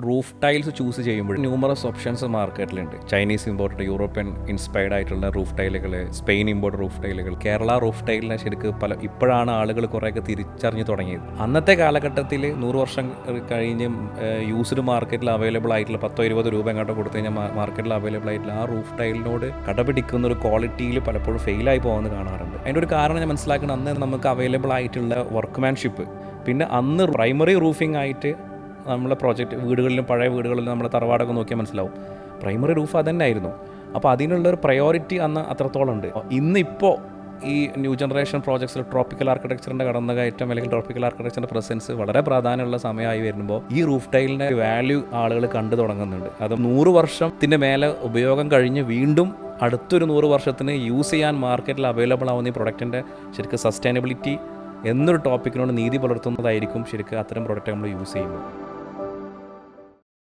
Roof tiles choose ചെയ്യുമ്പോൾ numerous options മാർക്കറ്റിലുണ്ട്. Chinese imported, European inspired ആയിട്ടുള്ള റൂഫ് ടൈലുകൾ, സ്പെയിൻ ഇമ്പോർട്ടഡ് റൂഫ് ടൈലുകൾ, കേരള റൂഫ് ടൈലിനെ ശരിക്കും ഇപ്പോഴാണ് ആളുകൾ കുറേയൊക്കെ തിരിച്ചറിഞ്ഞു തുടങ്ങിയത്. അന്നത്തെ കാലഘട്ടത്തിൽ 100 വർഷം കഴിഞ്ഞ് യൂസ്ഡ് മാർക്കറ്റിൽ അവൈലബിൾ ആയിട്ടുള്ള 10-20 രൂപ എങ്ങോട്ട് കൊടുത്തു കഴിഞ്ഞാൽ മാർക്കറ്റിൽ അവൈലബിൾ ആയിട്ടുള്ള ആ റൂഫ് ടൈലിനോട് കടപിടിക്കുന്ന ഒരു ക്വാളിറ്റിയിൽ പലപ്പോഴും ഫെയിലായി പോകുന്നത് കാണാറുണ്ട്. അതിൻ്റെ ഒരു കാരണം ഞാൻ മനസ്സിലാക്കുന്നത്, അന്ന് നമുക്ക് അവൈലബിൾ ആയിട്ടുള്ള വർക്ക്മാൻഷിപ്പ്, പിന്നെ അന്ന് പ്രൈമറി റൂഫിംഗ് ആയിട്ട് നമ്മളെ പ്രോജക്റ്റ് വീടുകളിലും പഴയ വീടുകളിലും നമ്മളെ തറവാടൊക്കെ നോക്കിയാൽ മനസ്സിലാവും, പ്രൈമറി റൂഫ് അതന്നെ ആയിരുന്നു. അപ്പോൾ അതിനുള്ളൊരു പ്രയോറിറ്റി അന്ന് അത്രത്തോളം ഉണ്ട്. ഇന്നിപ്പോൾ ഈ ന്യൂ ജനറേഷൻ പ്രോജക്ട്സിൽ ട്രോപ്പിക്കൽ ആർക്കിടെക്ചറിൻ്റെ കടന്നുകയറ്റം അല്ലെങ്കിൽ ട്രോപ്പിക്കൽ ആർക്കിടെക്ചറിൻ്റെ പ്രസൻസ് വളരെ പ്രാധാന്യമുള്ള സമയമായി വരുമ്പോൾ ഈ റൂഫ് ടൈലിൻ്റെ വാല്യൂ ആളുകൾ കണ്ടു തുടങ്ങുന്നുണ്ട്. അത് 100 വർഷത്തിൻ്റെ മേലെ ഉപയോഗം കഴിഞ്ഞ് വീണ്ടും അടുത്തൊരു 100 വർഷത്തിന് യൂസ് ചെയ്യാൻ മാർക്കറ്റിൽ അവൈലബിൾ ആവുന്ന ഈ പ്രൊഡക്റ്റിൻ്റെ ശരിക്കും സസ്റ്റൈനബിലിറ്റി എന്നൊരു ടോപ്പിക്കിനോട് നീതി പുലർത്തുന്നതായിരിക്കും ശരിക്കും അത്തരം പ്രൊഡക്റ്റ് നമ്മൾ യൂസ് ചെയ്യുമ്പോൾ.